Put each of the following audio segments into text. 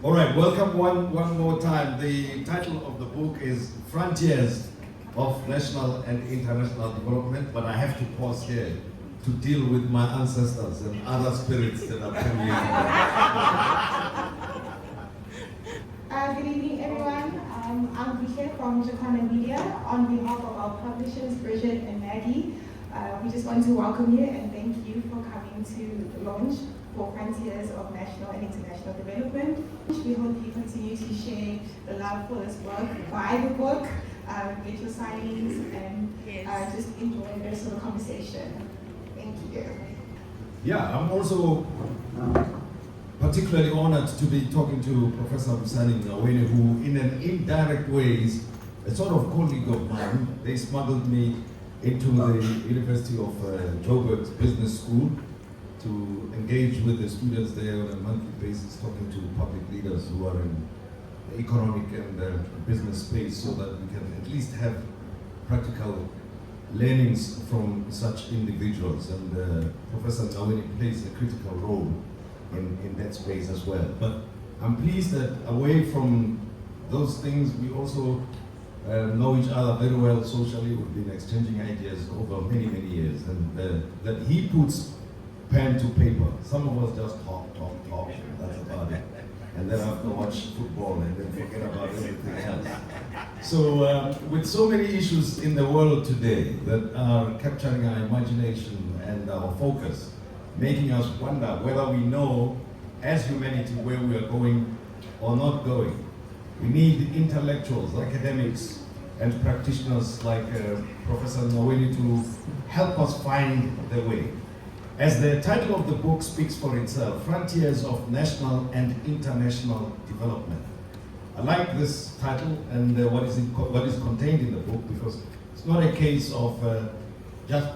All right, welcome one more time. The title of the book is Frontiers of National and International Development, but I have to pause here to deal with my ancestors and other spirits that are permeating. Good evening, everyone. I'm here from 𝘍𝘳𝑚 Media on behalf of our publishers, Bridget and Maggie. We just want to welcome you and thank you for coming to the launch for Frontiers of National and International Development. We hope you continue to share the love for this work, buy the book, get your signings, and just enjoy the rest of the conversation. Thank you. Yeah, I'm also particularly honored to be talking to Professor Busani Ngcaweni, who in an indirect way is a sort of colleague of mine. They smuggled me into the University of Joburg's Business School to engage with the students there on a monthly basis, talking to public leaders who are in the economic and business space, so that we can at least have practical learnings from such individuals. And Professor Ngcaweni plays a critical role in that space as well. But I'm pleased that away from those things, we also know each other very well socially. We've been exchanging ideas over many years, and that he puts pen to paper. Some of us just talk, and that's about it. And then have to watch football and then forget about everything else. So with so many issues in the world today that are capturing our imagination and our focus, making us wonder whether we know as humanity where we are going or not going. We need intellectuals, academics, and practitioners like Professor Ngcaweni to help us find the way. As the title of the book speaks for itself, Frontiers of National and International Development. I like this title and what is contained in the book, because it's not a case of just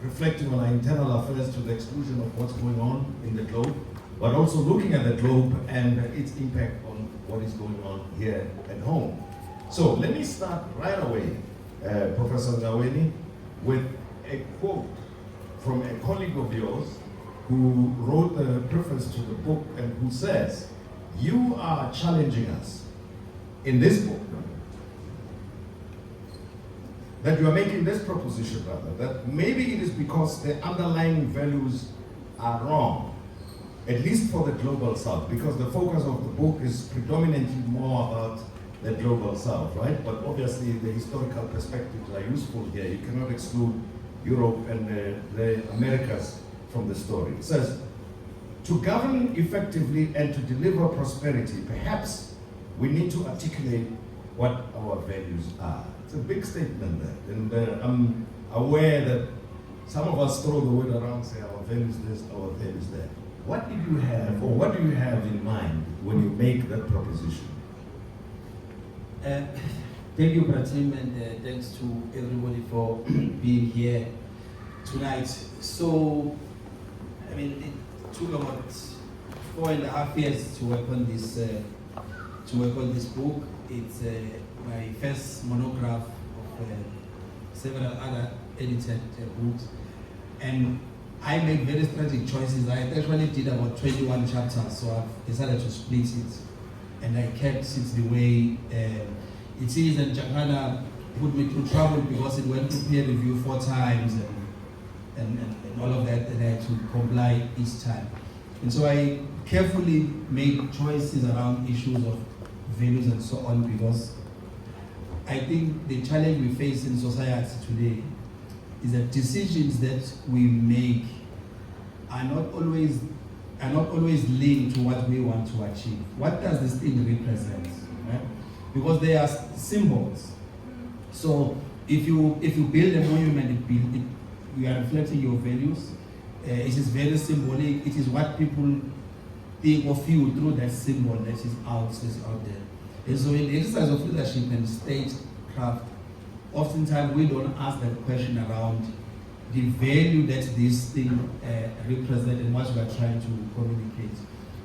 reflecting on our internal affairs to the exclusion of what's going on in the globe, but also looking at the globe and its impact on what is going on here at home. So let me start right away, Professor Ngcaweni, with a quote from a colleague of yours who wrote the preface to the book and who says, "You are challenging us in this book, that you are making this proposition rather, that maybe it is because the underlying values are wrong, at least for the global south, because the focus of the book is predominantly more about the global south, right? But obviously the historical perspectives are useful here. You cannot exclude Europe and the Americas from the story." It says, "To govern effectively and to deliver prosperity, perhaps we need to articulate what our values are." It's a big statement there, and I'm aware that some of us throw the word around, say our values this, our values that. What did you have, or what do you have in mind when you make that proposition? Thank you, Pratim, and thanks to everybody for being here tonight. So, I mean, it took about 4.5 years to work on this book. It's my first monograph of several other edited books, and I make very strategic choices. I actually did about 21 chapters, so I've decided to split it, and I kept it the way it is. And 𝘍𝘳𝑚 put me through trouble because it went through peer review 4 times and all of that, and I had to comply each time. And so I carefully made choices around issues of values and so on, because I think the challenge we face in society today is that decisions that we make are not always linked to what we want to achieve. What does this thing represent? Right? Because they are symbols. So if you build a monument, you are reflecting your values. It is very symbolic. It is what people think of you through that symbol that is out there. And so in the exercise of leadership and statecraft, oftentimes we don't ask that question around the value that this thing represents and what we are trying to communicate.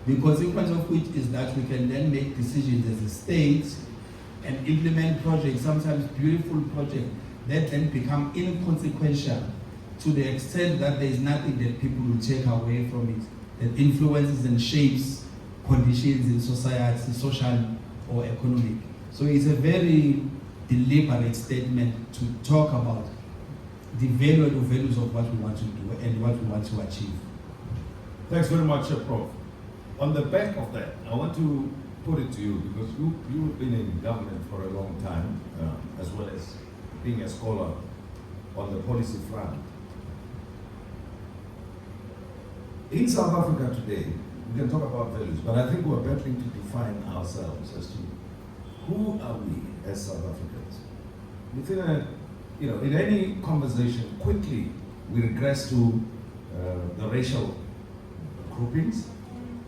The consequence of which is that we can then make decisions as a state and implement projects, sometimes beautiful projects, that then become inconsequential to the extent that there is nothing that people will take away from it, that influences and shapes conditions in society, social or economic. So it's a very deliberate statement to talk about the values of what we want to do and what we want to achieve. Thanks very much, Prof. On the back of that, I want to put it to you, because you've been in government for a long time, as well as being a scholar on the policy front. In South Africa today, we can talk about values, but I think we're battling to define ourselves as to who are we as South Africans. Within in any conversation, quickly we regress to the racial groupings,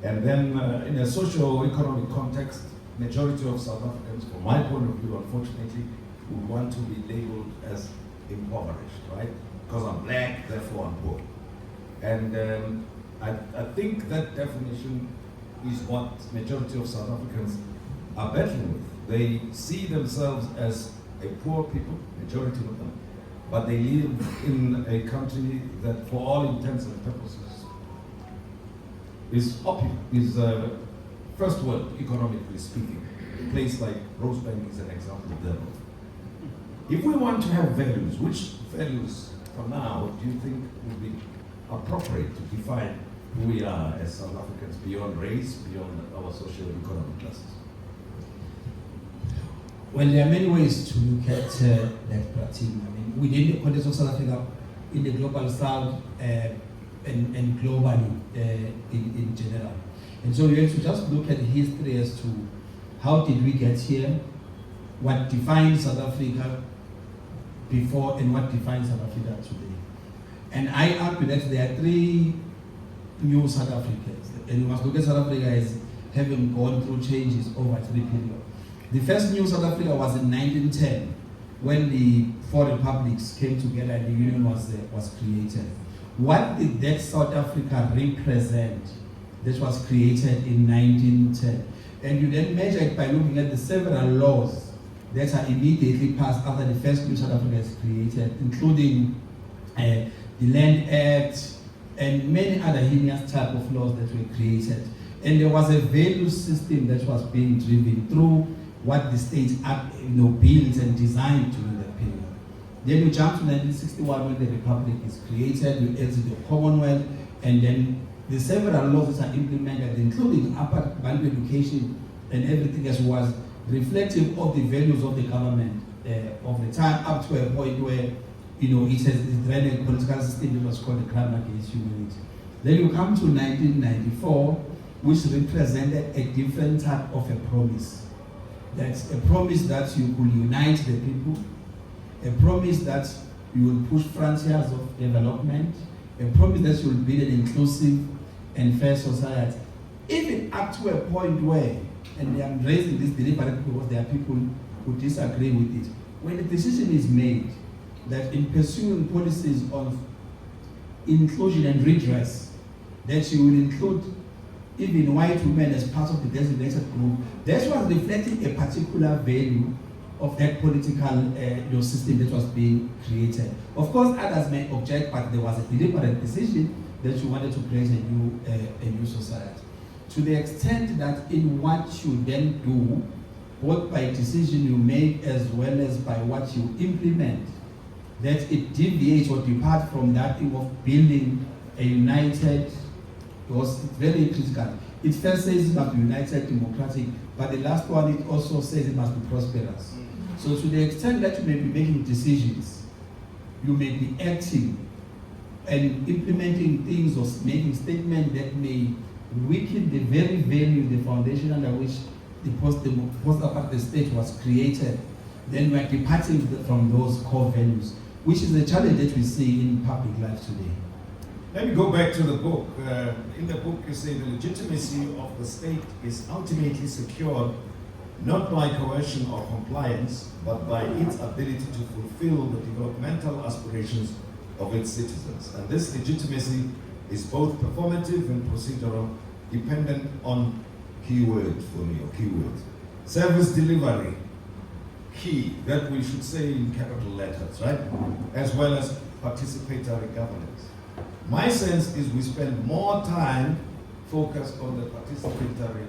and then in a socio-economic context, majority of South Africans, from my point of view, unfortunately, would want to be labeled as impoverished, right? Because I'm black, therefore I'm poor. And I think that definition is what majority of South Africans are battling with. They see themselves as a poor people, majority of them, but they live in a country that, for all intents and purposes, is first world, economically speaking. A place like Rosebank is an example of that. If we want to have values, which values, for now, do you think would be appropriate to define who we are as South Africans beyond race, beyond our socio-economic classes? Well, there are many ways to look at that pratim. I mean, within the context of South Africa, in the global south, and globally in general. And so you have to just look at the history as to how did we get here, what defines South Africa before, and what defines South Africa today. And I argue that there are three new South Africans, and you must look at South Africa as having gone through changes over three periods. The first new South Africa was in 1910, when the four republics came together and the union was created. What did that South Africa represent that was created in 1910? And you then measure it by looking at the several laws that are immediately passed after the first new South Africa is created, including the Land Act and many other heinous type of laws that were created. And there was a value system that was being driven through what the state built and designed during that period. Then you jump to 1961 when the Republic is created, you exit the Commonwealth, and then the several laws that are implemented, including upper value education and everything else, was reflective of the values of the government of the time, up to a point where it ran a political system that was called the crime against humanity. Then you come to 1994, which represented a different type of a promise. That's a promise that you will unite the people, a promise that you will push frontiers of development, a promise that you will build an inclusive and fair society. Even up to a point where, and I'm raising this deliberately because there are people who disagree with it, when a decision is made that in pursuing policies of inclusion and redress, that you will include even white women as part of the designated group, that was reflecting a particular value of that political system that was being created. Of course, others may object, but there was a deliberate decision that you wanted to create a new society. To the extent that in what you then do, both by decision you make as well as by what you implement, that it deviates or departs from that thing of building a united, was very critical. It first says it must be united, democratic, but the last one, it also says it must be prosperous. So to the extent that you may be making decisions, you may be acting and implementing things or making statements that may weaken the very value, the foundation under which the post-apartheid state was created, then we are departing from those core values, which is a challenge that we see in public life today. Let me go back to the book. In the book, you say the legitimacy of the state is ultimately secured not by coercion or compliance, but by its ability to fulfill the developmental aspirations of its citizens. And this legitimacy is both performative and procedural, dependent on keywords for me, or keywords. Service delivery, key, that we should say in capital letters, right? As well as participatory governance. My sense is we spend more time focus on the participatory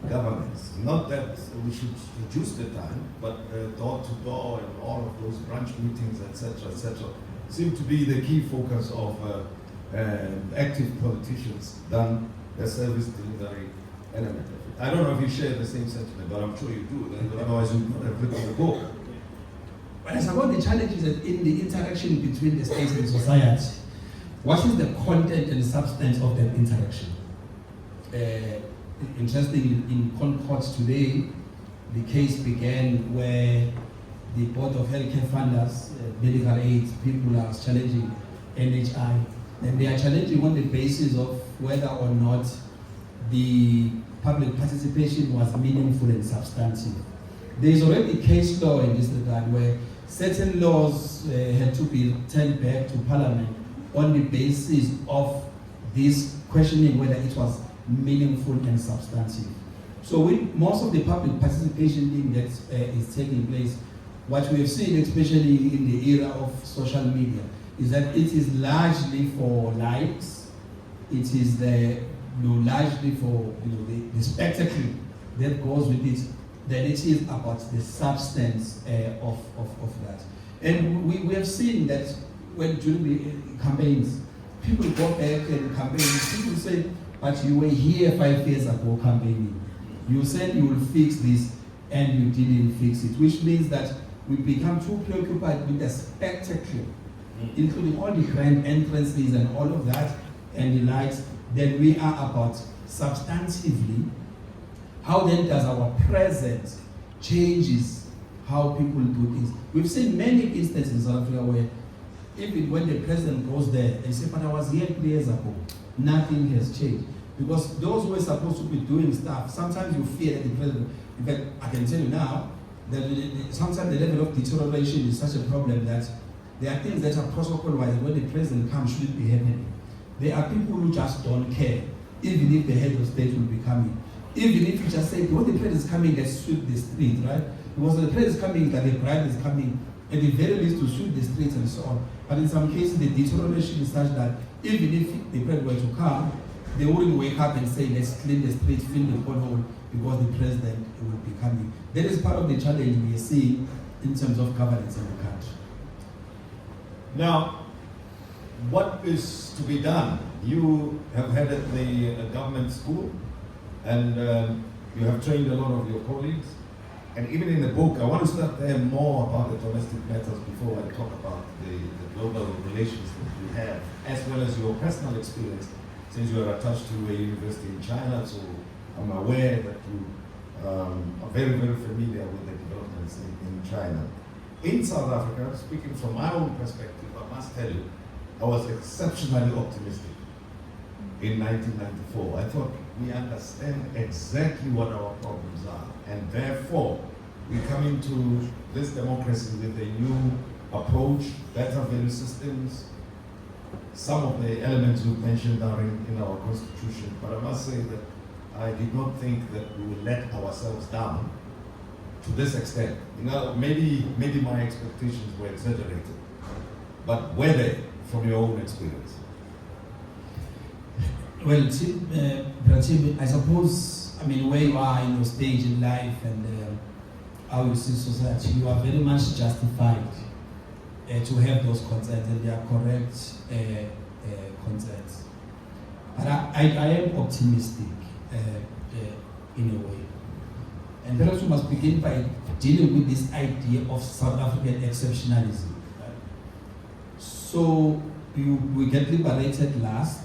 governance. Not that we should reduce the time, but door to door and all of those branch meetings, etc., seem to be the key focus of active politicians than the service delivery element of it. I don't know if you share the same sentiment, but I'm sure you do. Otherwise, you would not have written the book. Well, it's about the challenges in the interaction between the state and society. What is the content and substance of that interaction? Interestingly, in Concord today, the case began where the Board of Healthcare Funders, medical aid people are challenging NHI, and they are challenging on the basis of whether or not the public participation was meaningful and substantive. There is already case law in this regard where certain laws had to be turned back to Parliament on the basis of this questioning whether it was meaningful and substantive. So with most of the public participation thing that is taking place, what we have seen, especially in the era of social media, is that it is largely for likes. It is largely for the spectacle that goes with it, than it is about the substance of that. And we have seen that when during the campaigns, people go back and campaign, people say, but you were here 5 years ago campaigning. You said you will fix this and you didn't fix it, which means that we become too preoccupied with the spectacle, including all the grand entrances and all of that and the likes, than we are about substantively how then does our present changes how people do things. We've seen many instances in South Africa where even when the president goes there, they say, but I was here 3 years ago. Nothing has changed. Because those who are supposed to be doing stuff, sometimes you fear that the president, in fact, I can tell you now, that sometimes the level of deterioration is such a problem that there are things that are protocol-wise when the president comes shouldn't be happening. There are people who just don't care, even if the head of state will be coming. Even if you just say, when the president is coming, let's sweep the street, right? Because the president is coming, that the bride is coming, at the very least to sweep the streets and so on. But in some cases, the deterioration is such that even if the president were to come, they wouldn't wake up and say, let's clean the streets, fill the pothole, because the president will be coming. That is part of the challenge we are seeing in terms of governance in the country. Now, what is to be done? You have headed the government school, and you have trained a lot of your colleagues. And even in the book, I want to start there more about the domestic matters before I talk about the global relations that you have, as well as your personal experience, since you are attached to a university in China, so I'm aware that you are very, very familiar with the developments in China. In South Africa, speaking from my own perspective, I must tell you, I was exceptionally optimistic in 1994. I thought we understand exactly what our problems are, and therefore we come into this democracy with a new approach, better value systems. Some of the elements you mentioned are in our constitution, but I must say that I did not think that we would let ourselves down to this extent. Maybe my expectations were exaggerated, but were they from your own experience? Well, I suppose, where you are in your stage in life and how you see society, you are very much justified to have those concerns, and they are correct concerns. But I am optimistic in a way. And perhaps we must begin by dealing with this idea of South African exceptionalism. Right? So we get liberated last.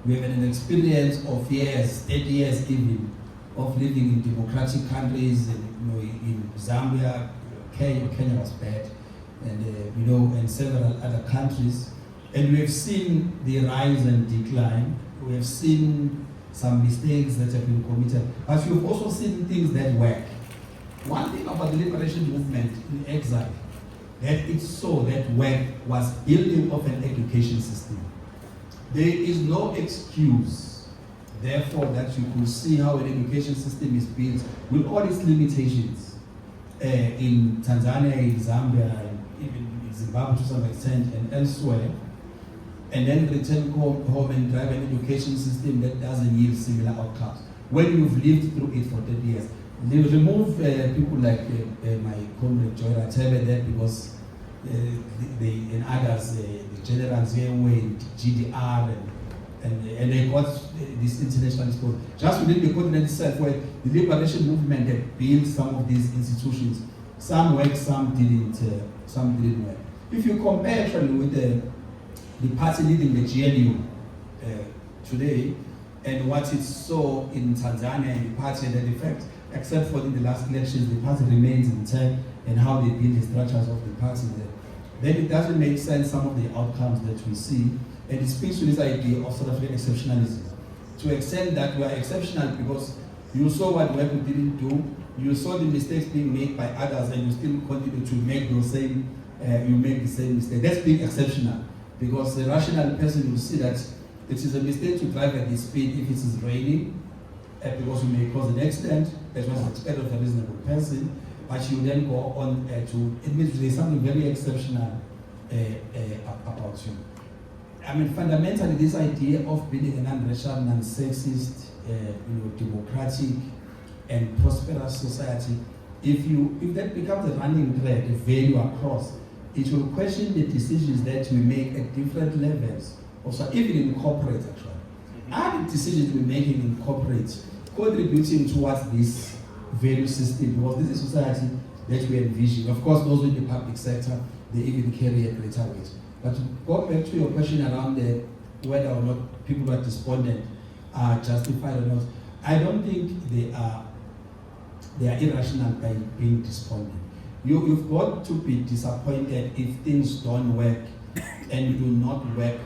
We have an experience of years, 8 years even, of living in democratic countries, in Zambia, Kenya was bad, and several other countries. And we have seen the rise and decline. We have seen some mistakes that have been committed, but we've also seen things that work. One thing about the liberation movement in exile, that it saw that work was building of an education system. There is no excuse, therefore, that you could see how an education system is built with all its limitations in Tanzania, in Zambia, and even in Zimbabwe to some extent, and elsewhere. and then return home and drive an education system that doesn't yield similar outcomes. When you've lived through it for 30 years, they remove people like my comrade 𝘍𝘳𝘯𝘢𝘵 there because and others, the 𝘍𝘳𝘚 𝐼𝑚, GDR, and they got this international exposure. Just within the continent itself, where the liberation movement had built some of these institutions, some worked, some didn't work. If you compare actually with the party leading the GNU today and what it saw in Tanzania and the party had an effect, except for in the last elections, the party remains intact and how they build the structures of the party there. Then it doesn't make sense some of the outcomes that we see, and it speaks to this idea of South African exceptionalism. To extend that we are exceptional because you saw what 𝑍𝑉𝑚 didn't do, you saw the mistakes being made by others, and you still continue to make those same, you make the same mistake. That's being exceptional, because the rational person will see that it is a mistake to drive at this speed if it is raining, because you may cause an accident, as was expected of a reasonable person, but you then go on to, it means there's something very exceptional about you. I mean, fundamentally, this idea of building a non-racial, non-sexist, democratic and prosperous society, if that becomes a running thread, a value across, it will question the decisions that we make at different levels, also even in corporate actually. Are the decisions we're making in corporate contributing towards this value system? Because this is a society that we envision. Of course, those in the public sector, they even carry a greater weight. But to go back to your question around whether or not people who are despondent are justified or not, I don't think they are irrational by being despondent. You've got to be disappointed if things don't work and do not work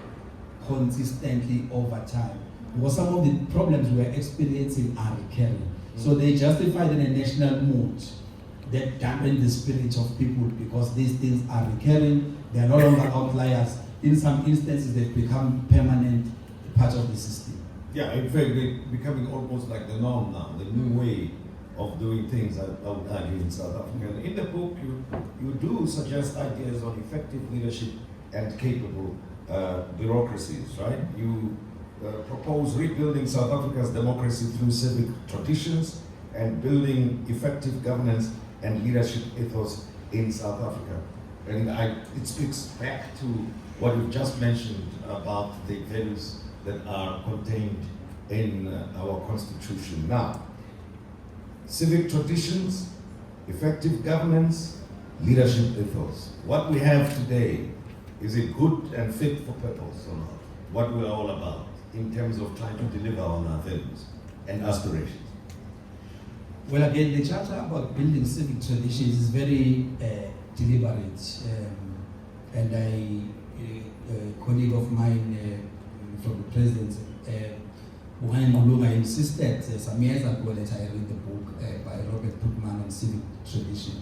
consistently over time. Because some of the problems we're experiencing are recurring. So they justified in a national mood that dampen the spirit of people because these things are recurring, they are no longer outliers. In some instances, they've become permanent part of the system. Yeah, in fact, they're becoming almost like the norm now, the new way of doing things, I would argue, in South Africa. In the book, you do suggest ideas on effective leadership and capable bureaucracies, right? You propose rebuilding South Africa's democracy through civic traditions and building effective governance and leadership ethos in South Africa. And it speaks back to what you've just mentioned about the values that are contained in our constitution. Now, civic traditions, effective governance, leadership ethos. What we have today, is it good and fit for purpose or not? What we're all about in terms of trying to deliver on our values and aspirations. Well, again, the charter about building civic traditions is very deliberate. And a colleague of mine from the presidency, 𝘍𝘳𝘍𝑚 𝑒𝑚𝑛𝑔𝑜 insisted some years ago that I read the book by Robert Brookman on civic tradition.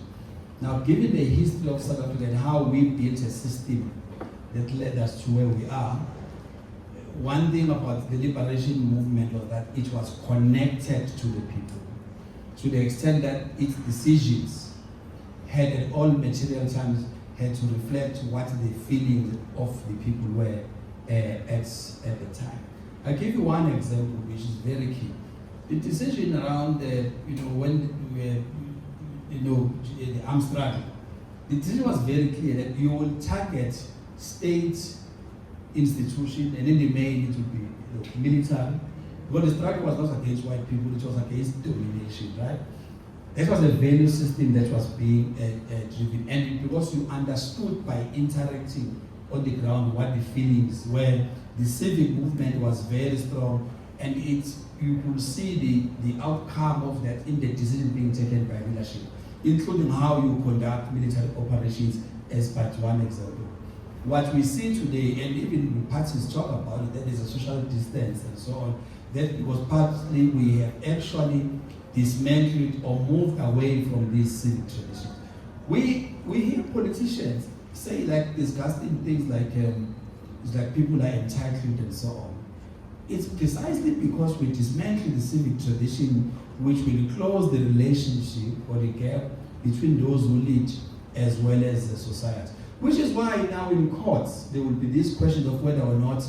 Now, given the history of South Africa and how we built a system that led us to where we are, one thing about the liberation movement was that it was connected to the people, to the extent that its decisions had at all material times had to reflect what the feelings of the people were at the time. I'll give you one example which is very key. The decision around when we were, the armed struggle, the decision was very clear that you will target state institution, and in the main it would be military. Because the struggle was not against white people, it was against domination, right? That was a value system that was being driven, and because you understood by interacting on the ground what the feelings were, the civic movement was very strong, and you could see the outcome of that in the decision being taken by leadership, including how you conduct military operations as but one example. What we see today, and even the parties talk about it, that there's a social distance and so on, that because partly we have actually dismantled or moved away from these civic traditions. We hear politicians say like disgusting things like it's like people are entitled and so on. It's precisely because we dismantle the civic tradition which will close the relationship or the gap between those who lead as well as the society. Which is why now in courts, there will be this question of whether or not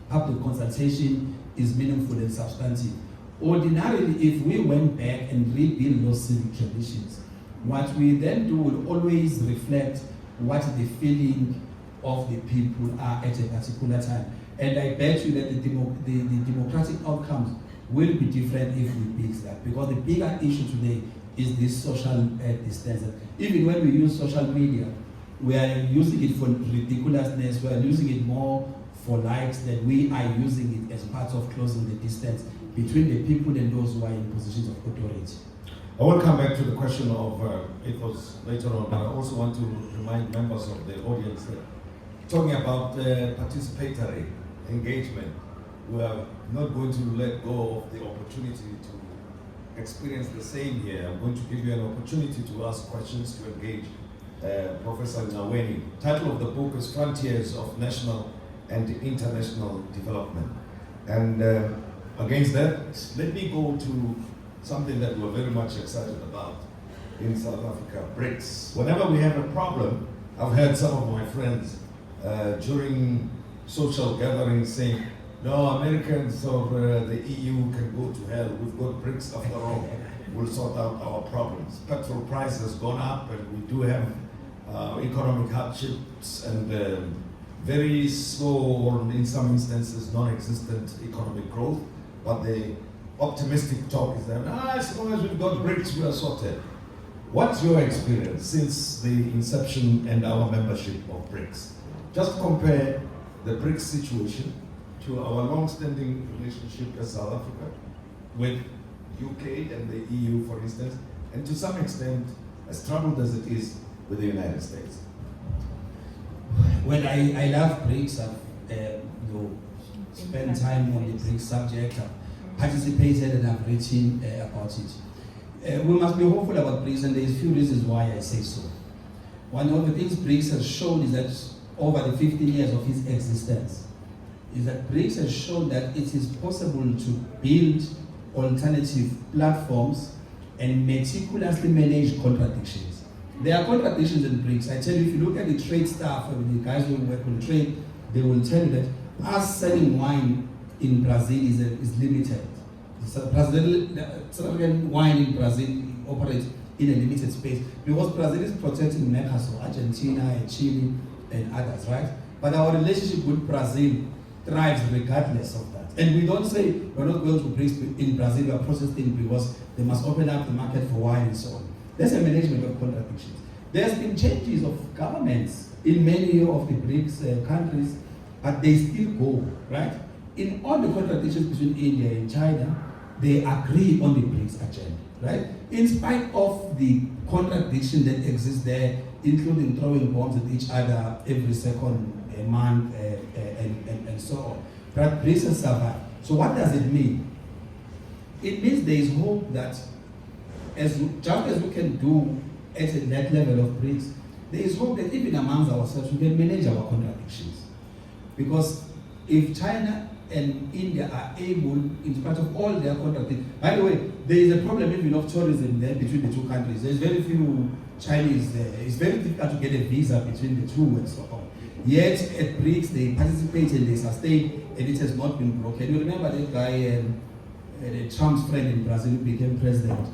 public consultation is meaningful and substantive. Ordinarily, if we went back and rebuild those civic traditions, what we then do will always reflect what the feeling of the people are at a particular time. And I bet you that the democratic outcomes will be different if we build that, because the bigger issue today is this social distance. Even when we use social media, we are using it for ridiculousness, we are using it more for likes than we are using it as part of closing the distance between the people and those who are in positions of authority. I will come back to the question of ethos later on, but I also want to remind members of the audience that talking about participatory engagement, we are not going to let go of the opportunity to experience the same here. I'm going to give you an opportunity to ask questions, to engage Professor Ngcaweni. Title of the book is Frontiers of National and International Development. And against that, let me go to something that we're very much excited about in South Africa, BRICS. Whenever we have a problem, I've heard some of my friends during social gatherings saying, no, Americans or the EU can go to hell. We've got BRICS after all. We'll sort out our problems. Petrol price has gone up and we do have economic hardships and very slow, or in some instances non-existent economic growth. But the optimistic talk is that as long as we've got BRICS, we are sorted. What's your experience since the inception and our membership of BRICS? Just compare the BRICS situation to our long-standing relationship as South Africa with UK and the EU, for instance, and to some extent as troubled as it is with the United States. Well, I love BRICS. I've spent time on the BRICS subject, I've participated and I've written about it. We must be hopeful about BRICS, and there's a few reasons why I say so. One of the things BRICS has shown is that over the 15 years of its existence, is that BRICS has shown that it is possible to build alternative platforms and meticulously manage contradictions. There are contradictions in BRICS. I tell you, if you look at the trade staff, the guys who work on trade, they will tell you that us selling wine in Brazil is limited. South African wine in Brazil operates in a limited space because Brazil is protecting Mercosur, Argentina, Chile, and others, right? But our relationship with Brazil thrives regardless of that. And we don't say we're not going to BRICS in Brazil, we are processing because they must open up the market for wine and so on. There's a management of contradictions. There's been changes of governments in many of the BRICS countries, but they still go, right? In all the contradictions between India and China, they agree on the BRICS agenda, right? In spite of the contradiction that exists there, including throwing bombs at each other every second month and so on. But BRICS has survived. So what does it mean? It means there is hope that just as we can do at that level of BRICS, there is hope that even amongst ourselves we can manage our contradictions. Because if China and India are able, in spite of all their contradictions, by the way, there is a problem even of tourism there between the two countries. There's very few Chinese there. It's very difficult to get a visa between the two and so on. Yet at BRICS they participate and they sustain, and it has not been broken. You remember that guy, Trump's friend in Brazil, who became president.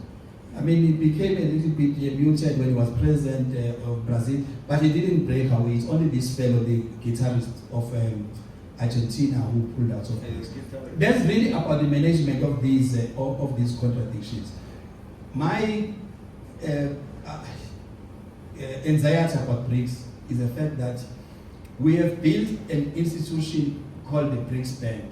I mean, he became a little bit muted when he was president of Brazil, but he didn't break away. It's only this fellow, the guitarist of Argentina, who pulled out. So that's really about the management of these contradictions. My anxiety about BRICS is the fact that we have built an institution called the BRICS Bank.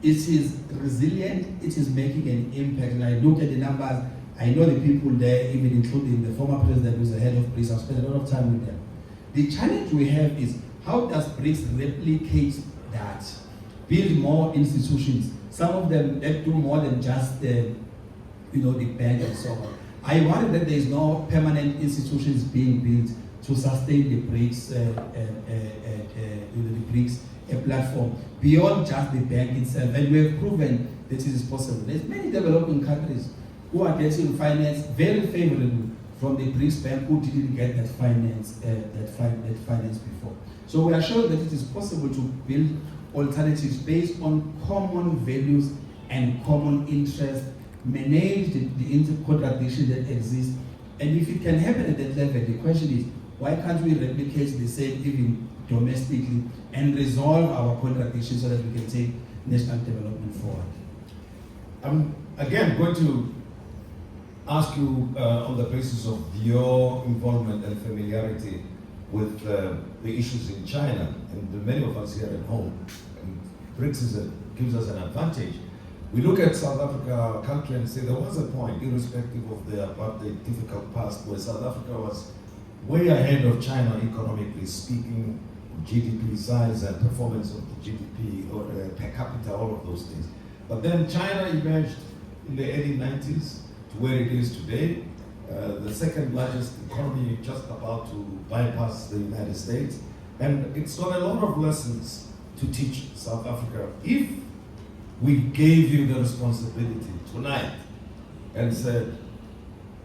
It is resilient, it is making an impact, and I look at the numbers. I know the people there, even including the former president who's the head of BRICS. I've spent a lot of time with them. The challenge we have is how does BRICS replicate that? Build more institutions. Some of them that do more than just the bank and so on. I worry that there is no permanent institutions being built to sustain the BRICS, the BRICS platform beyond just the bank itself. And we have proven that it is possible. There's many developing countries who are getting finance very favorably from the BRICS Bank who didn't get that finance before. So we are sure that it is possible to build alternatives based on common values and common interests, manage the intercontradiction that exists. And if it can happen at that level, the question is, why can't we replicate the same even domestically and resolve our contradictions so that we can take national development forward? I'm again going to ask you on the basis of your involvement and familiarity with the issues in China, and many of us here at home, and BRICS gives us an advantage. We look at South Africa, our country, and say there was a point, irrespective of the difficult past, where South Africa was way ahead of China economically speaking, GDP size and performance of the GDP or per capita, all of those things. But then China emerged in the early 90s to where it is today, the second largest economy, just about to bypass the United States. And it's got a lot of lessons to teach South Africa. If we gave you the responsibility tonight and said,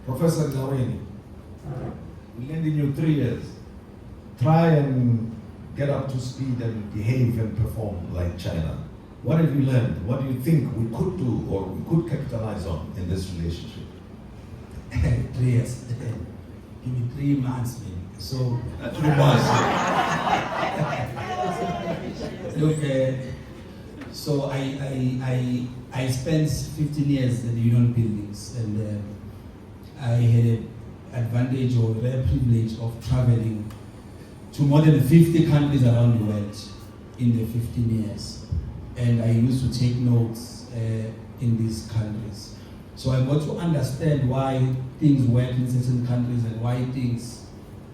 Professor Ngcaweni, we're lending you 3 years, try and get up to speed and behave and perform like China. What have you learned? What do you think we could do or we could capitalize on in this relationship? 3 years. Give me 3 months, maybe. So 3 months. Look, so I spent 15 years in the union buildings, and I had an advantage or rare privilege of traveling to more than 50 countries around the world in the 15 years. And I used to take notes in these countries. So I got to understand why things work in certain countries and why things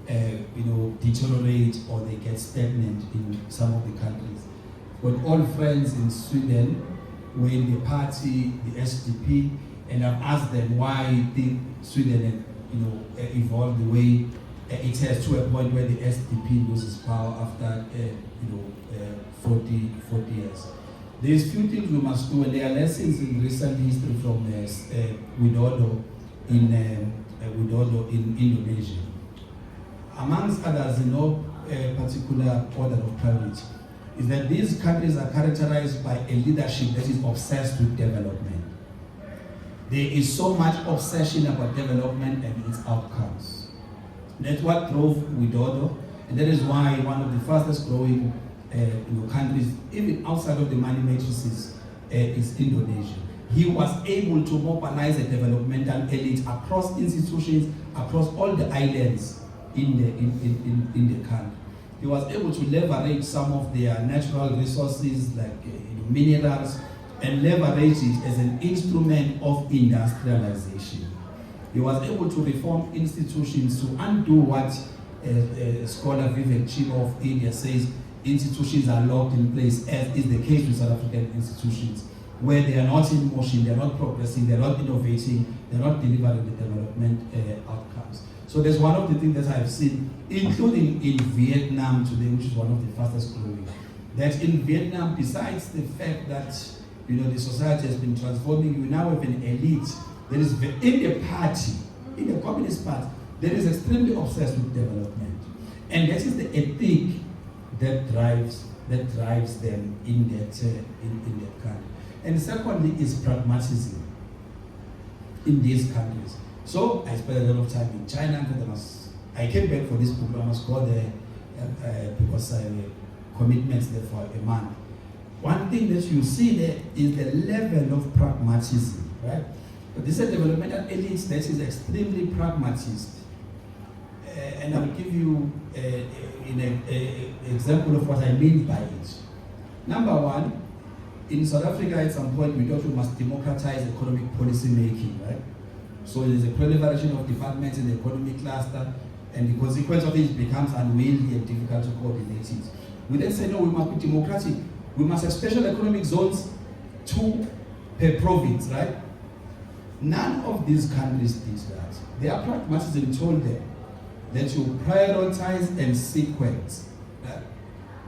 deteriorate or they get stagnant in some of the countries. But all friends in Sweden were in the party, the SDP, and I've asked them why Sweden evolved the way it has, to a point where the SDP loses power after 40 years. There's few things we must do, and there are lessons in recent history from Widodo in Indonesia. Amongst others, in no particular order of priority, is that these countries are characterized by a leadership that is obsessed with development. There is so much obsession about development and its outcomes. That's what drove Widodo, and that is why one of the fastest growing countries, even outside of the money matrices, is Indonesia. He was able to mobilize a developmental elite across institutions, across all the islands in the country. He was able to leverage some of their natural resources like minerals and leverage it as an instrument of industrialization. He was able to reform institutions to undo what scholar 𝘉𝐸𝐴𝐻𝐵 of India says institutions are locked in place, as is the case with South African institutions, where they are not in motion, they are not progressing, they are not innovating, they are not delivering the development outcomes. So there's one of the things that I've seen, including in Vietnam today, which is one of the fastest growing, that in Vietnam, besides the fact that the society has been transforming, you now have an elite that is in the party, in the Communist Party, that is extremely obsessed with development. And that is the ethic that drives them in that country. And secondly is pragmatism in these countries. So I spent a lot of time in China, I came back for this book, I must go there because I have commitments there for a month. One thing that you see there is the level of pragmatism, right? But this is a developmental elite that is extremely pragmatist. And I'll give you an example of what I mean by it. Number one, in South Africa at some point we thought we must democratize economic policy making, right? So there's a proliferation of departments in the economic cluster, and the consequence of it becomes unwieldy and difficult to coordinate it. We then say, no, we must be democratic. We must have special economic zones, 2 per province, right? None of these countries did that. Their pragmatism told them that you prioritize and sequence. Right?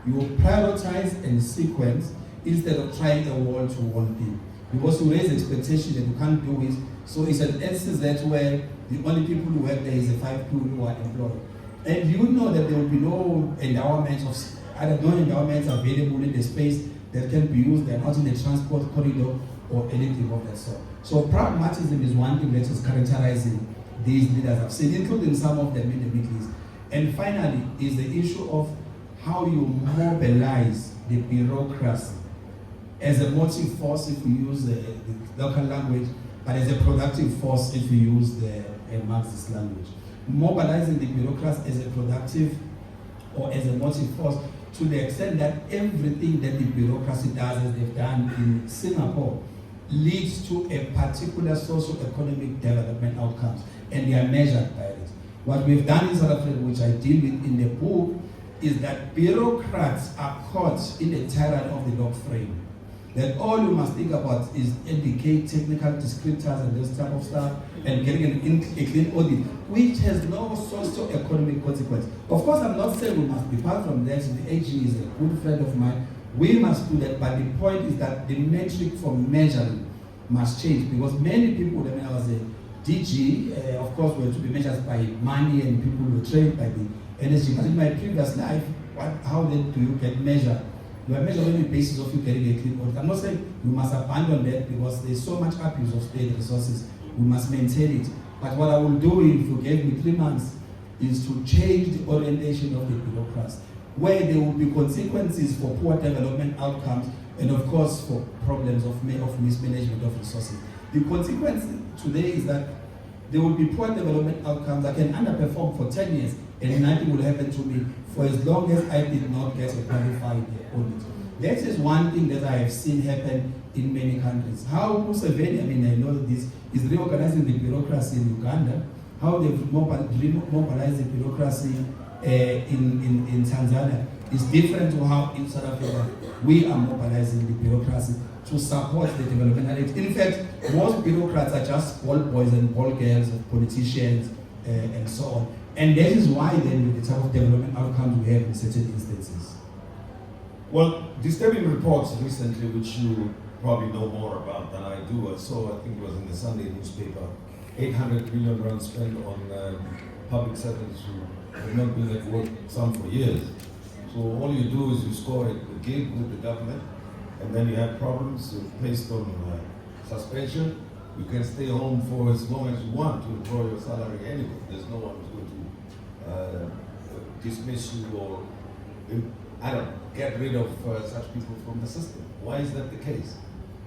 You prioritize and sequence instead of trying a wall-to-wall thing. because you raise expectation that you can't do it. So it's an SZ where the only people who work there is the 5 people who are employed. And you know that there will be no endowments available in the space that can be used. They're not in the transport corridor or anything of that sort. So pragmatism is one thing that is characterizing these leaders I've seen, including some of them in the Middle East. And finally is the issue of how you mobilize the bureaucracy as a motive force if you use the local language, but as a productive force if you use the Marxist language. Mobilizing the bureaucracy as a productive or as a motive force to the extent that everything that the bureaucracy does, as they've done in Singapore, leads to a particular socio-economic development outcomes, and they are measured by it. What we've done in South Africa, which I deal with in the book, is that bureaucrats are caught in the tyranny of the log frame. That all you must think about is indicate technical descriptors and this type of stuff and getting a clean audit, which has no socio-economic consequence. Of course, I'm not saying we must depart from that. The AG is a good friend of mine. We must do that, but the point is that the metric for measuring must change, because many people, when I was a DG, of course, were to be measured by money and people were trained by the energy. But in my previous life, how then do you get measured? You are measured on the basis of you getting a clean audit. I'm not saying we must abandon that, because there's so much abuse of state resources. We must maintain it. But what I will do, if you gave me 3 months, is to change the orientation of the bureaucracy, where there will be consequences for poor development outcomes and of course for problems of mismanagement of resources. The consequence today is that there will be poor development outcomes. I can underperform for 10 years and nothing will happen to me for as long as I did not get a qualified audit. That is one thing that I have seen happen in many countries. How Museveni, I know this, is reorganizing the bureaucracy in Uganda, how they've mobilized the bureaucracy in Tanzania is different to how in South Africa we are mobilizing the bureaucracy to support the development. In fact, most bureaucrats are just ball boys and ball girls of politicians and so on. And that is why then the type of development outcomes we have in certain instances. Well, disturbing reports recently, which you probably know more about than I do. I saw, I think it was in the Sunday newspaper, 800 billion rand spent on public servants who have not been at work, some for years. So all you do is you score a gig with the government, and then you have problems, you're placed on suspension. You can stay home for as long as you want to withdraw your salary anyway. There's no one who's going to dismiss you or, get rid of such people from the system. Why is that the case?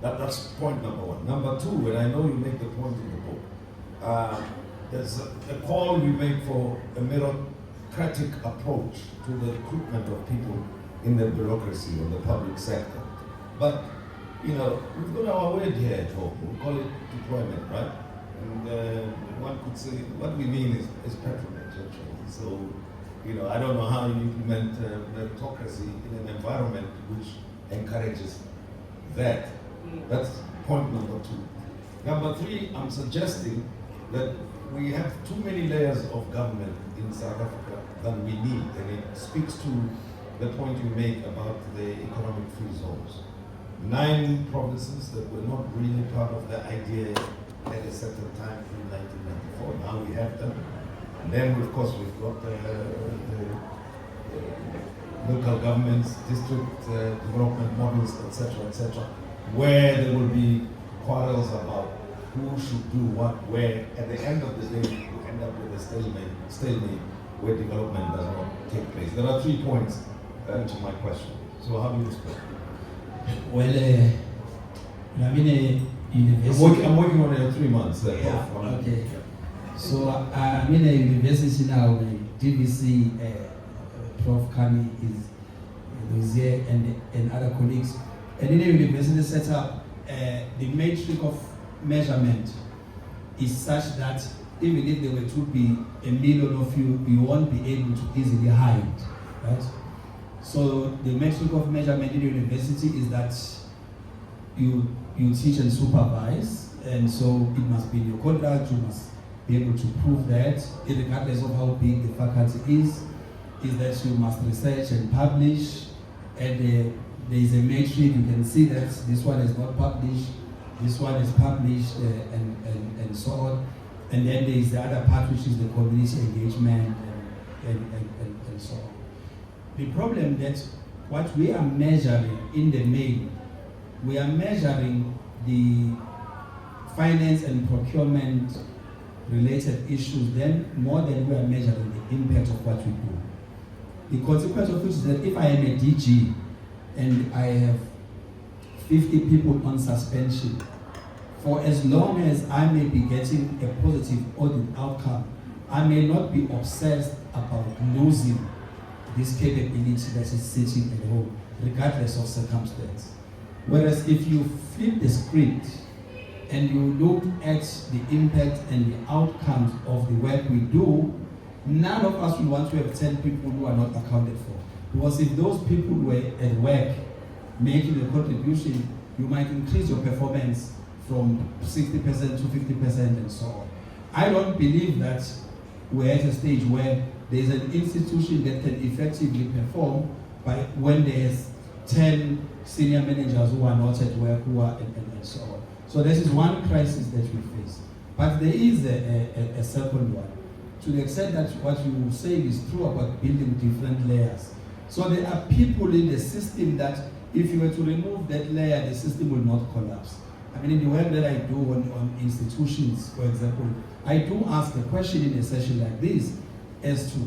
That's point number one. Number two, and I know you make the point in the book, there's a call you make for a meritocratic approach to the recruitment of people in the bureaucracy or the public sector. But, we've got our word here at home. We call it deployment, right? And one could say, what we mean is patronage, actually. So, I don't know how you implement meritocracy in an environment which encourages that. That's point number two. Number three, I'm suggesting that we have too many layers of government in South Africa than we need, and it speaks to the point you make about the economic free zones. 9 provinces that were not really part of the idea at a certain time in 1994. Now we have them. And then, of course, we've got the local governments, district development models, etc., where there will be quarrels about who should do what, where. At the end of the day, you end up with a stalemate where development does not take place. There are 3 points to my question. So how do you respond? Well, I'm in a university. I'm working on it in 3 months. Okay. So I'm in a university now. DVC, Prof. Kami is here, and other colleagues. And in a university setup, the metric of measurement is such that even if there were to be 1 million of you, you won't be able to easily hide, right? So the metric of measurement in the university is that you teach and supervise, and so it must be in your contract. You must be able to prove that, regardless of how big the faculty is that you must research and publish, and there is a metric. You can see that this one is not published, This one is published and so on. And then there is the other part, which is the community engagement and so on. The problem that what we are measuring in the main, we are measuring the finance and procurement related issues then more than we are measuring the impact of what we do. The consequence of which is that if I am a DG and I have 50 people on suspension, for as long as I may be getting a positive audit outcome, I may not be obsessed about losing this capability that is sitting at home, regardless of circumstance. Whereas if you flip the script and you look at the impact and the outcomes of the work we do, none of us will want to have 10 people who are not accounted for. Because if those people were at work making a contribution, you might increase your performance from 60% to 50% and so on. I don't believe that we're at a stage where there's an institution that can effectively perform by when there's 10 senior managers who are not at work, who are and so on. So this is one crisis that we face. But there is a second one. To the extent that what you say is true about building different layers. So there are people in the system that if you were to remove that layer, the system will not collapse. I mean, in the work that I do on institutions, for example, I do ask a question in a session like this as to,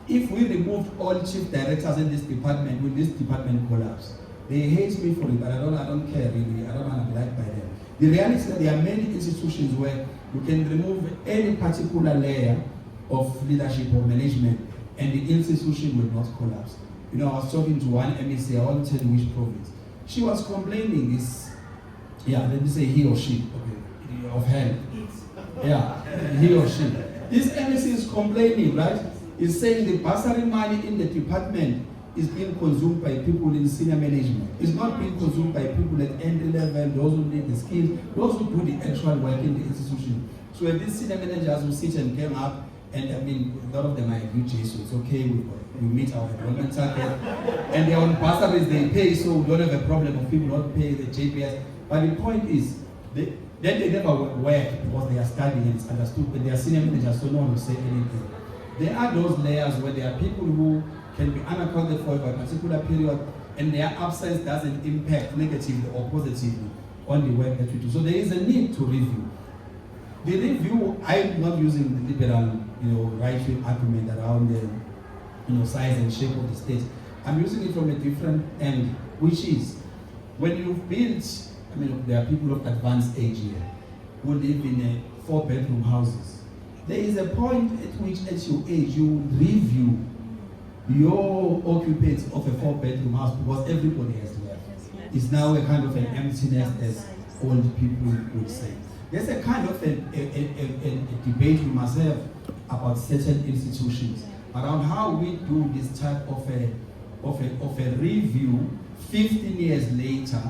if we removed all chief directors in this department, will this department collapse? They hate me for it, but I don't care really. I don't want to be liked by them. The reality is that there are many institutions where you can remove any particular layer of leadership or management and the institution will not collapse. You know, I was talking to one MEC, I won't tell you which province. She was complaining this, let me say he or she, okay, of her. He or she. This MEC is complaining, right? He's saying the bursary money in the department is being consumed by people in senior management. It's not being consumed by people at entry level, those who need the skills, those who do the actual work in the institution. So if these senior managers who sit and came up, and I mean, a lot of them are UJ, so it's okay, we meet our enrollment target. And they're on bursaries, they pay, so we don't have a problem of people not paying the JPS. But the point is, then they never work because they are studying and it's understood, but they are senior managers, so no one will say anything. There are those layers where there are people who can be unaccounted for a particular period, and their absence doesn't impact negatively or positively on the work that we do. So there is a need to review. The review, I'm not using the liberal, right-wing argument around the, size and shape of the state. I'm using it from a different angle, which is when you've built, there are people of advanced age here who live in 4-bedroom houses. There is a point at which, at your age, you review your occupants of a 4-bedroom house because everybody has left. It's now a kind of an emptiness, as old people would say. There's a kind of a debate we must have about certain institutions around how we do this type of a review 15 years later,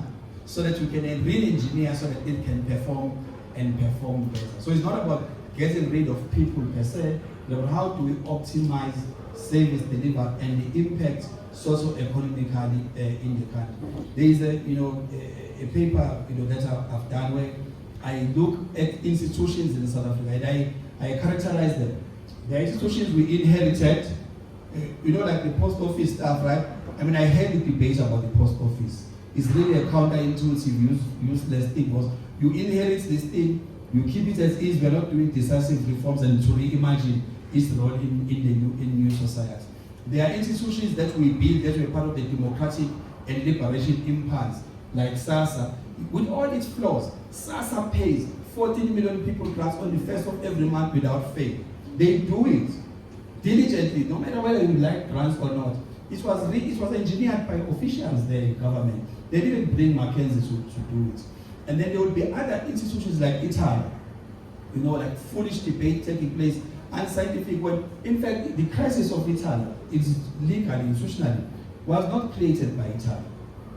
so that we can re-engineer so that it can perform better. So it's not about getting rid of people per se, but how do we optimize service delivered and the impact socio-economically in the country. There is a paper that I've done where I look at institutions in South Africa and I characterize them. The institutions we inherited, like the post office stuff, right? I heard the debate about the post office. It's really a counterintuitive, useless thing because you inherit this thing, you keep it as is, we're not doing decisive reforms and to reimagine its role in new society. There are institutions that we build that were part of the democratic and liberation impulse, like SASSA. With all its flaws, SASSA pays 14 million people grants on the first of every month without fail. They do it diligently, no matter whether you like grants or not. It was engineered by officials there in government. They didn't bring McKinsey to do it. And then there will be other institutions like Italy, like foolish debate taking place, unscientific. When in fact the crisis of Italy is legally, institutionally, was not created by Italy.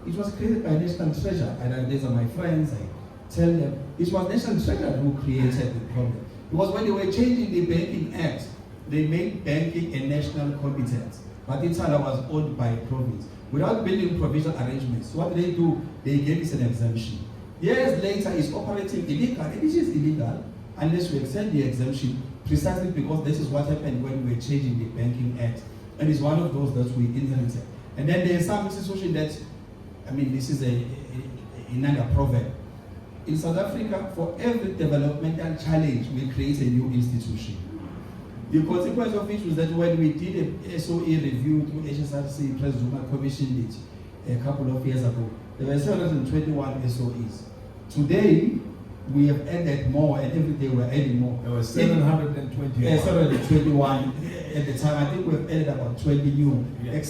It was created by National Treasure. And these are my friends, I tell them, it was National Treasure who created the problem. Because when they were changing the Banking Act, they made banking a national competence. But Italy was owned by a province. Without building provisional arrangements, so what they do, they gave us an exemption. Years later, is operating illegal. It is illegal unless we extend the exemption, precisely because this is what happened when we were changing the Banking Act. And it's one of those that we inherited. And then there's some institution that, this is another proverb. In South Africa, for every developmental challenge, we create a new institution. The consequence of which was that when we did a SOE review through HSRC, President Zuma commissioned it a couple of years ago, there were 721 SOEs. Today, we have added more, and every day we're adding more. There were 721. 721 at the time. I think we've added about 20 new,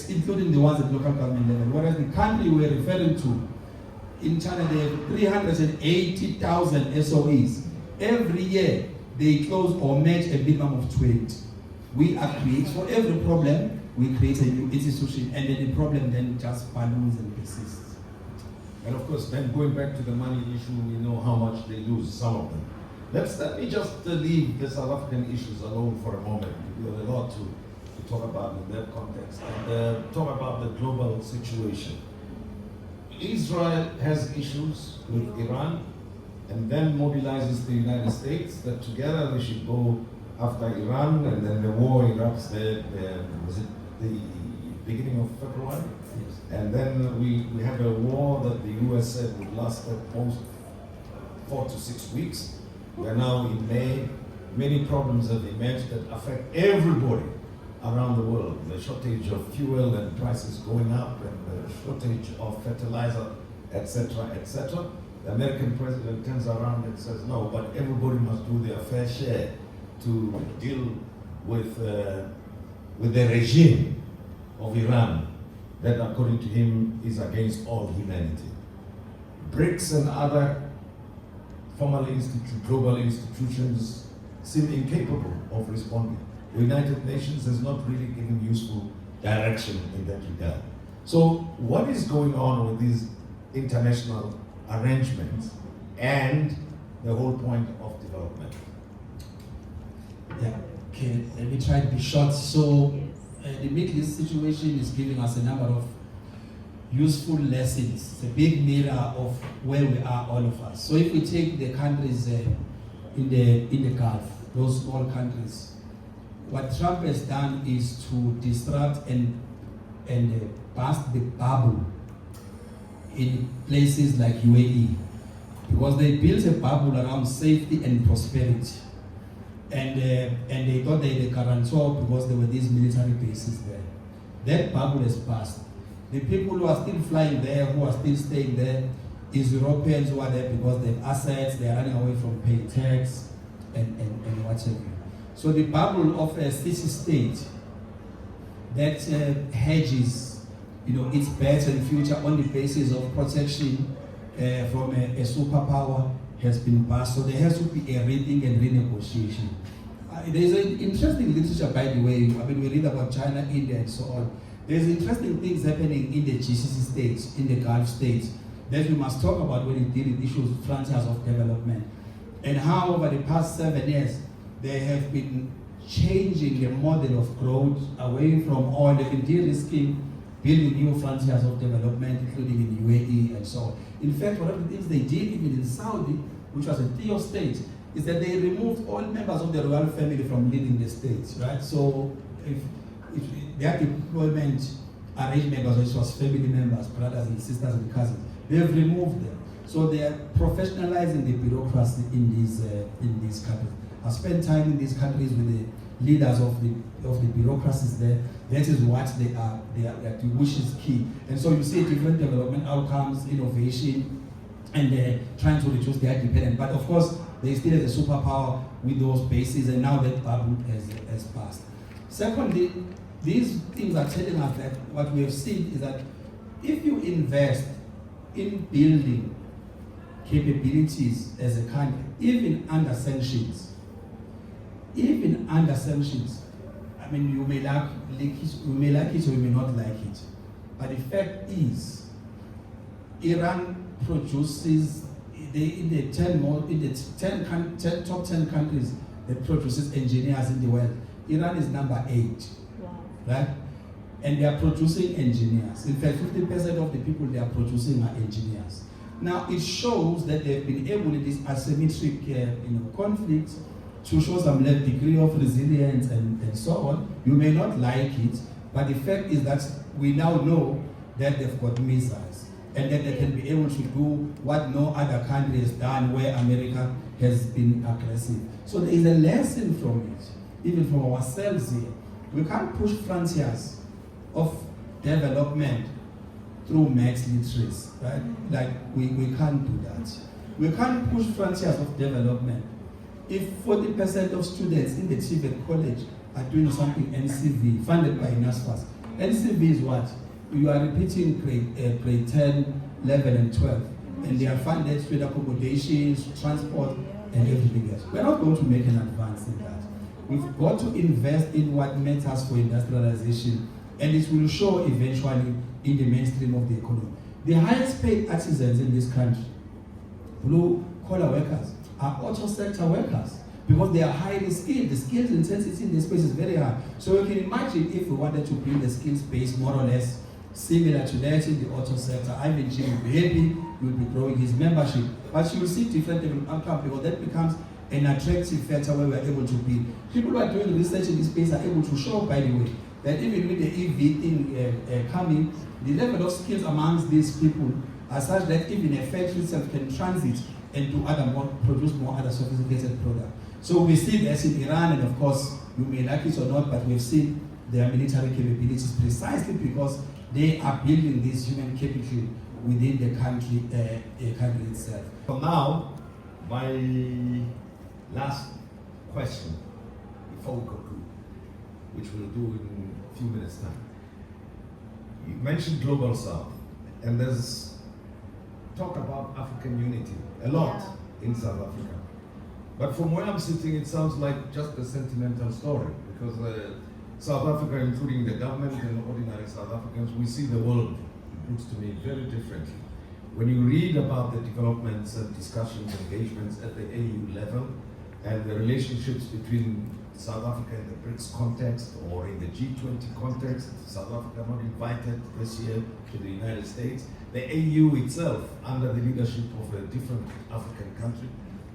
including the ones at local government level. Whereas the country we're referring to, in China, they have 380,000 SOEs. Every year, they close or match a minimum of 20. We are creating, for every problem, we create a new institution, and then the problem then just balloons and persists. And of course, then going back to the money issue, we know how much they lose, some of them. Let me just leave the South African issues alone for a moment. We have a lot to talk about in that context, and talk about the global situation. Israel has issues with Iran, and then mobilizes the United States that together they should go after Iran, and then the war erupts there. Was it the beginning of February? Yes. And then we have a war that the US said would last at most 4 to 6 weeks. We are now in May. Many problems have emerged that affect everybody around the world. The shortage of fuel and prices going up, and the shortage of fertilizer, etc., etc. The American president turns around and says, no, but everybody must do their fair share to deal with the regime of Iran that, according to him, is against all humanity. BRICS and other formal global institutions seem incapable of responding. The United Nations has not really given useful direction in that regard. So what is going on with these international arrangements and the whole point of development? Yeah, okay, let me try to be short. So the Middle East situation is giving us a number of useful lessons. It's a big mirror of where we are, all of us. So if we take the countries in the Gulf, those small countries, what Trump has done is to disrupt and burst the bubble in places like UAE, because they built a bubble around safety and prosperity, and they thought they had a guarantor because there were these military bases there. That bubble has burst. The people who are still flying there, who are still staying there, is Europeans who are there because they have assets, they are running away from paying tax and whatever. So the bubble of a city state that hedges, its better and future on the basis of protection from a superpower has been passed. So there has to be a reading and renegotiation. There's an interesting literature, by the way. We read about China, India, and so on. There's interesting things happening in the GCC states, in the Gulf states, that we must talk about when we deal with issues, frontiers of development, and how over the past 7 years, they have been changing the model of growth away from oil. They've been de-risking, building new frontiers of development, including in UAE and so on. In fact, one of the things they did even in Saudi, which was a theo state, is that they removed all members of the royal family from leading the state, right? So if their deployment arrangement was family members, brothers and sisters and cousins, they have removed them. So they are professionalizing the bureaucracy in these countries. I spent time in these countries with the leaders of the bureaucracies there. That is what they are, which is key. And so you see different development outcomes, innovation, and trying to reduce their dependence. But of course, they still have a superpower with those bases, and now that bubble has passed. Secondly, these things are telling us that what we have seen is that if you invest in building capabilities as a country, even under sanctions, you may like it or you may not like it. But the fact is, Iran produces, in the top 10 countries that produces engineers in the world, Iran is number 8. Wow. Right? And they are producing engineers. In fact, 50% of the people they are producing are engineers. Now it shows that they've been able in this asymmetric conflict to show some degree of resilience and so on. You may not like it, but the fact is that we now know that they've got missiles and that they can be able to do what no other country has done where America has been aggressive. So there is a lesson from it, even from ourselves here. We can't push frontiers of development through max literacy, right? Like we can't do that. We can't push frontiers of development. If 40% of students in the TVET college are doing something NCV, funded by NSFAS, NCV is what? You are repeating grade 10, 11, and 12, and they are funded with accommodations, transport, and everything else. We're not going to make an advance in that. We've got to invest in what matters for industrialization, and it will show eventually in the mainstream of the economy. The highest paid artisans in this country, blue-collar workers, are auto sector workers because they are highly skilled. The skills intensity in this space is very high. So you can imagine if we wanted to build a skills base more or less similar to that in the auto sector, J will be happy, he will be growing his membership. But you will see different outcomes because that becomes an attractive factor where we are able to build. People who are doing research in this space are able to show, by the way, that even with the EV thing coming, the level of skills amongst these people are such that even a factory itself can transit and produce more other sophisticated products. So we see this in Iran, and of course, you may like it or not, but we've seen their military capabilities precisely because they are building this human capital within the country itself. For now, my last question before we conclude, which we'll do in a few minutes' time. You mentioned Global South, and there's talk about African unity a lot in South Africa. But from where I'm sitting, it sounds like just a sentimental story, because South Africa, including the government and ordinary South Africans, we see the world, it looks to me, very differently. When you read about the developments and discussions, engagements at the AU level, and the relationships between South Africa in the BRICS context or in the G20 context, South Africa not invited this year to the United States, the AU itself, under the leadership of a different African country,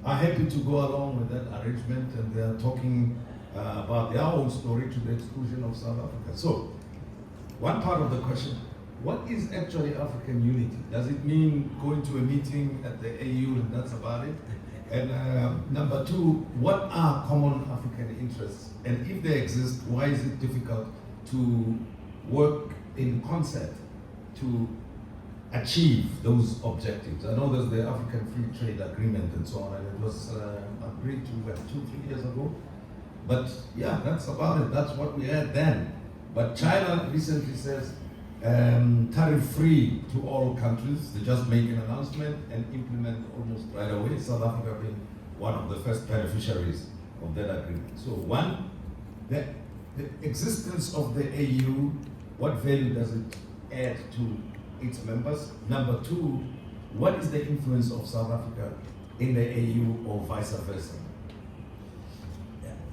are happy to go along with that arrangement, and they are talking about their own story to the exclusion of South Africa. So, one part of the question, what is actually African unity? Does it mean going to a meeting at the AU and that's about it? And number two, what are common African interests? And if they exist, why is it difficult to work in concert to achieve those objectives? I know there's the African Free Trade Agreement and so on, and it was agreed to 2-3 years ago. But yeah, that's about it. That's what we had then. But China recently says tariff-free to all countries. They just make an announcement and implement almost right away. South Africa being one of the first beneficiaries of that agreement. So one, the existence of the AU, what value does it add to its members? Number two, what is the influence of South Africa in the AU or vice versa?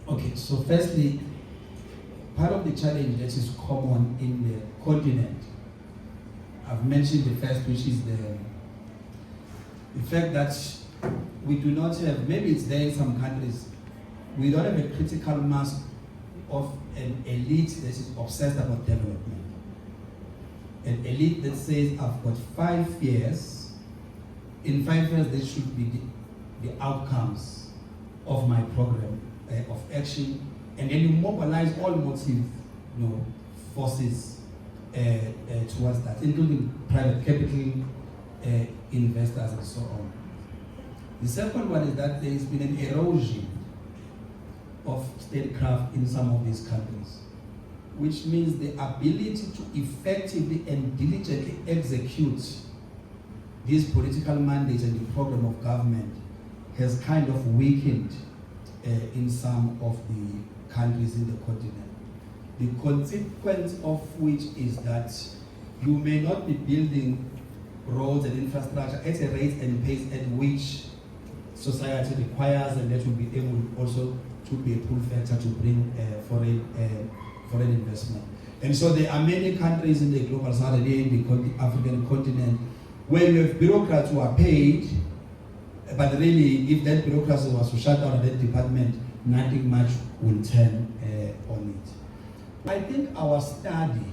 Okay, so firstly, part of the challenge that is common in the continent, I've mentioned the first, which is the fact that we do not have, maybe it's there in some countries, we don't have a critical mass of an elite that is obsessed about development. An elite that says, I've got 5 years, in 5 years there should be the outcomes of my program of action, and then you mobilize all motive forces towards that, including private capital, investors, and so on. The second one is that there has been an erosion of statecraft in some of these countries, which means the ability to effectively and diligently execute these political mandates and the program of government has kind of weakened in some of the countries in the continent. The consequence of which is that you may not be building roads and infrastructure at a rate and pace at which society requires, and that will be able also to be a pull factor to bring foreign investment. And so there are many countries in the global south and in the African continent when you have bureaucrats who are paid, but really, if that bureaucracy was to shut down that department, nothing much will turn on it. I think our study,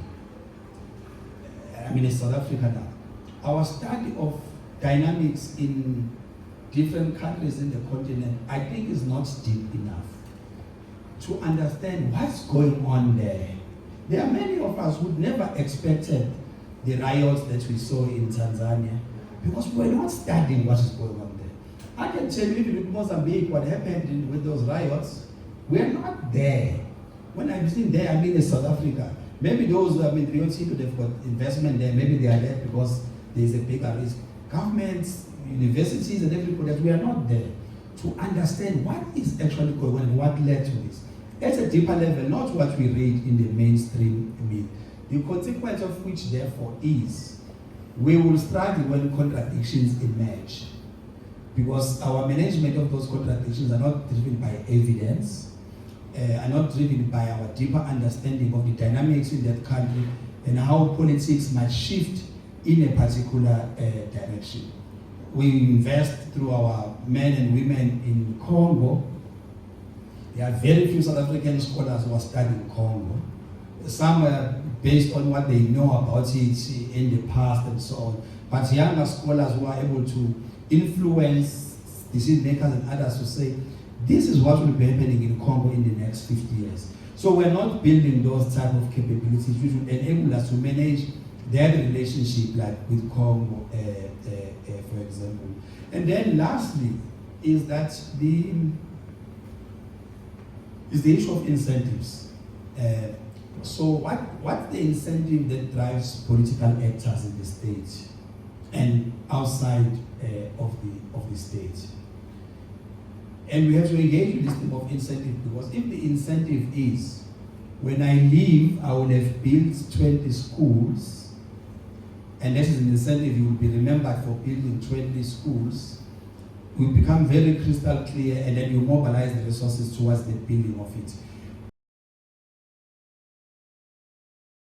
in South Africa now, our study of dynamics in different countries in the continent, I think is not deep enough to understand what's going on there. There are many of us who never expected the riots that we saw in Tanzania because we were not studying what is going on there. I can tell you, even in Mozambique, what happened with those riots, we are not there. When I'm saying there, I mean in South Africa. Maybe those who have been Rio Tinto, they've got investment there, maybe they are there because there's a bigger risk. Governments, universities, and everybody, we are not there to understand what is actually going on and what led to this. At a deeper level, not what we read in the mainstream media. The consequence of which, therefore, is we will struggle when contradictions emerge. Because our management of those contradictions are not driven by evidence, are not driven by our deeper understanding of the dynamics in that country and how politics might shift in a particular direction. We invest through our men and women in Congo. There are very few South African scholars who are studying Congo. Some are based on what they know about it in the past and so on. But younger scholars who are able to influence decision makers and others to say, this is what will be happening in Congo in the next 50 years. So we're not building those type of capabilities which will enable us to manage that relationship like with Congo, for example. And then lastly, is that the issue of incentives. So what's the incentive that drives political actors in the state and outside of the state? And we have to engage with this type of incentive because if the incentive is, when I leave, I will have built 20 schools, and that is an incentive you will be remembered for building 20 schools, we become very crystal clear and then you mobilize the resources towards the building of it.